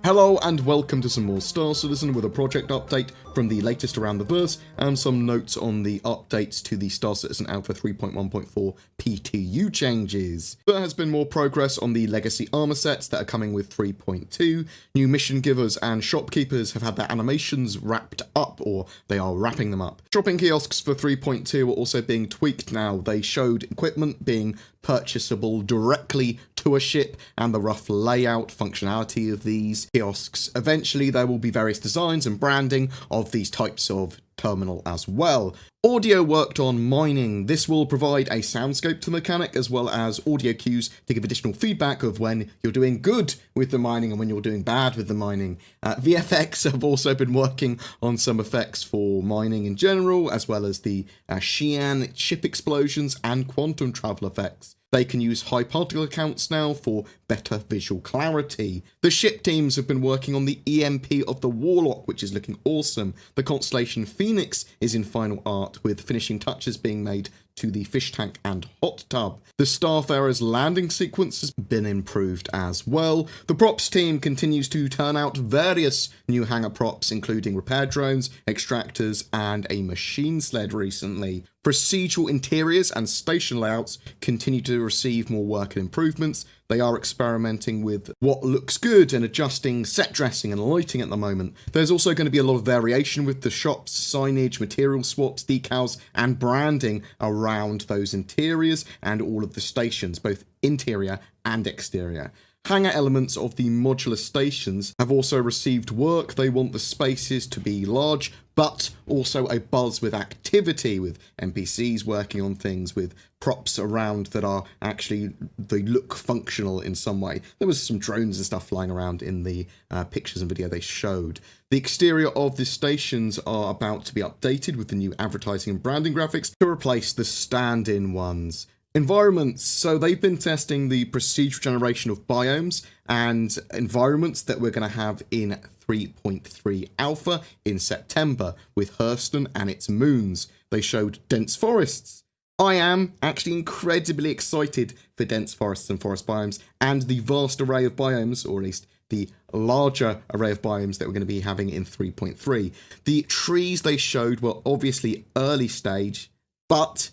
Hello and welcome to some more Star Citizen with a project update from the latest around the verse and some notes on the updates to the Star Citizen Alpha 3.1.4 PTU changes. There has been more progress on the legacy armor sets that are coming with 3.2. New mission givers and shopkeepers have had their animations wrapped up, or they are wrapping them up. Shopping kiosks for 3.2 are also being tweaked now. They showed equipment being purchasable directly to a ship and the rough layout functionality of these kiosks. Eventually there will be various designs and branding of these types of terminal as well. Audio worked on mining. This will provide a soundscape to the mechanic as well as audio cues to give additional feedback of when you're doing good with the mining and when you're doing bad with the mining. VFX have also been working on some effects for mining in general, as well as the Xi'an ship explosions and quantum travel effects. They can use high particle counts now for better visual clarity. The ship teams have been working on the EMP of the Warlock, which is looking awesome. The Constellation Phoenix is in final art, with finishing touches being made to the fish tank and hot tub. The Starfarer's landing sequence has been improved as well. The props team continues to turn out various new hangar props, including repair drones, extractors, and a machine sled recently. Procedural interiors and station layouts continue to receive more work and improvements. They are experimenting with what looks good and adjusting set dressing and lighting at the moment. There's also going to be a lot of variation with the shops, signage, material swaps, decals, and branding around those interiors and all of the stations, both interior and exterior. Hangar elements of the modular stations have also received work. They want the spaces to be large, but also a buzz with activity, with NPCs working on things, with props around that are actually, they look functional in some way. There was some drones and stuff flying around in the pictures and video they showed. The exterior of the stations are about to be updated with the new advertising and branding graphics to replace the stand-in ones. Environments, so they've been testing the procedural generation of biomes and environments that we're going to have in 3.3 Alpha in September with Hurston and its moons. They showed dense forests. I am actually incredibly excited for dense forests and forest biomes and the vast array of biomes, or at least the larger array of biomes that we're going to be having in 3.3. The trees they showed were obviously early stage, but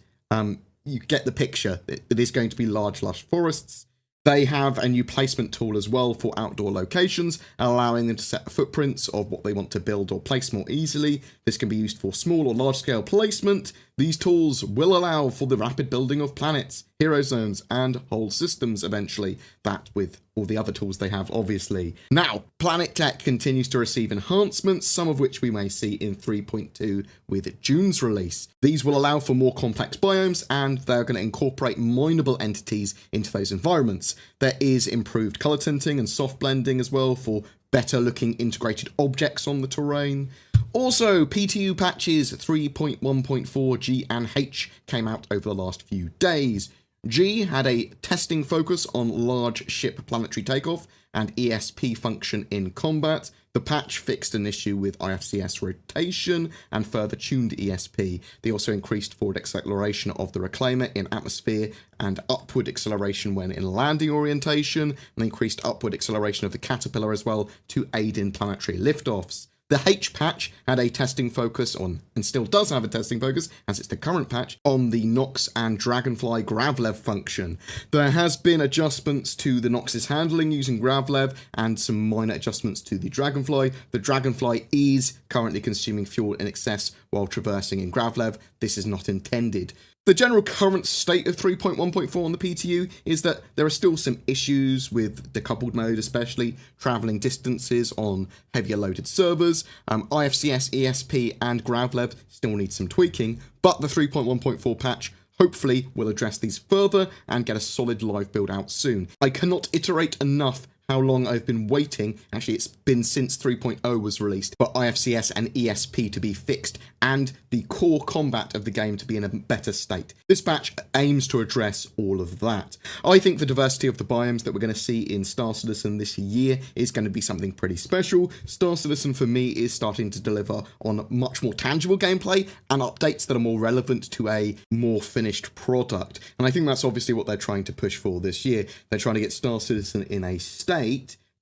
you get the picture. It is going to be large, lush forests. They have a new placement tool as well for outdoor locations, allowing them to set footprints of what they want to build or place more easily. This can be used for small or large scale placement. These tools will allow for the rapid building of planets, hero zones, and whole systems eventually, that with all the other tools they have, obviously. Now, Planet Tech continues to receive enhancements, some of which we may see in 3.2 with June's release. These will allow for more complex biomes, and they're going to incorporate mineable entities into those environments. There is improved color tinting and soft blending as well for better looking integrated objects on the terrain. Also, PTU patches 3.1.4 G and H came out over the last few days. G had a testing focus on large ship planetary takeoff and ESP function in combat. The patch fixed an issue with IFCS rotation and further tuned ESP. They also increased forward acceleration of the Reclaimer in atmosphere and upward acceleration when in landing orientation, and increased upward acceleration of the Caterpillar as well to aid in planetary liftoffs. The H patch had a testing focus on, and still does have a testing focus, as it's the current patch, on the Nox and Dragonfly Gravlev function. There has been adjustments to the Nox's handling using Gravlev and some minor adjustments to the Dragonfly. The Dragonfly is currently consuming fuel in excess while traversing in Gravlev. This is not intended. The general current state of 3.1.4 on the PTU is that there are still some issues with decoupled mode, especially travelling distances on heavier loaded servers. IFCS, ESP and Gravlev still need some tweaking, but the 3.1.4 patch hopefully will address these further and get a solid live build out soon. I cannot iterate enough how long I've been waiting, actually it's been since 3.0 was released, for IFCS and ESP to be fixed and the core combat of the game to be in a better state. This patch aims to address all of that. I think the diversity of the biomes that we're going to see in Star Citizen this year is going to be something pretty special. Star Citizen for me is starting to deliver on much more tangible gameplay and updates that are more relevant to a more finished product. And I think that's obviously what they're trying to push for this year. They're trying to get Star Citizen in a state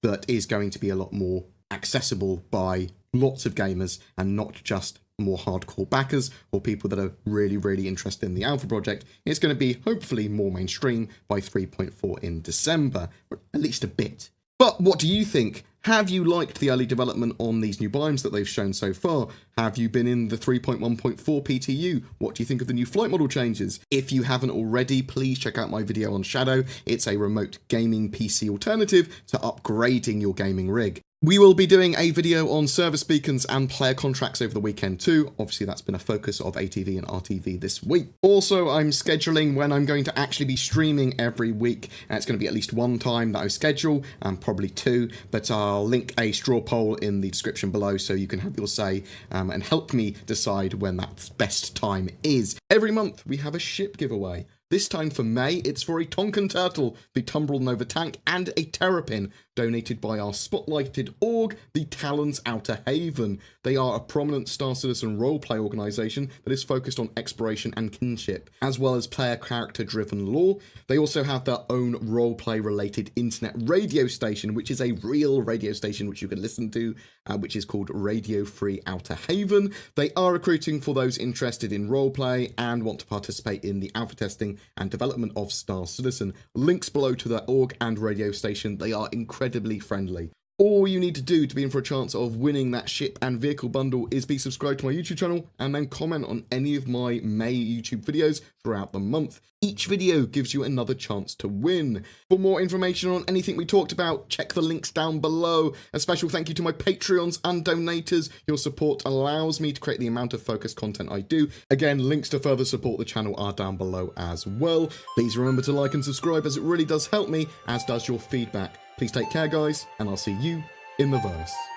that is going to be a lot more accessible by lots of gamers and not just more hardcore backers or people that are really, really interested in the alpha project. It's going to be hopefully more mainstream by 3.4 in December, or at least a bit. But what do you think? Have you liked the early development on these new biomes that they've shown so far? Have you been in the 3.1.4 PTU? What do you think of the new flight model changes? If you haven't already, please check out my video on Shadow. It's a remote gaming PC alternative to upgrading your gaming rig. We will be doing a video on service beacons and player contracts over the weekend too. Obviously, that's been a focus of ATV and RTV this week. Also, I'm scheduling when I'm going to actually be streaming every week. And it's going to be at least one time that I schedule, and probably two. But I'll link a straw poll in the description below so you can have your say and help me decide when that best time is. Every month, we have a ship giveaway. This time for May, it's for a Tonkin Turtle, the Tumbril Nova Tank, and a Terrapin, donated by our spotlighted org, the Talons Outer Haven. They are a prominent Star Citizen roleplay organisation that is focused on exploration and kinship, as well as player character-driven lore. They also have their own roleplay-related internet radio station, which is a real radio station which you can listen to, which is called Radio Free Outer Haven. They are recruiting for those interested in roleplay and want to participate in the alpha testing and development of Star Citizen. Links below to their org and radio station. They are incredibly friendly. All you need to do to be in for a chance of winning that ship and vehicle bundle is be subscribed to my YouTube channel and then comment on any of my May YouTube videos throughout the month. Each video gives you another chance to win. For more information on anything we talked about, check the links down below. A special thank you to my Patreons and donators. Your support allows me to create the amount of focused content I do. Again, links to further support the channel are down below as well. Please remember to like and subscribe, as it really does help me, as does your feedback. Please take care, guys, and I'll see you in the verse.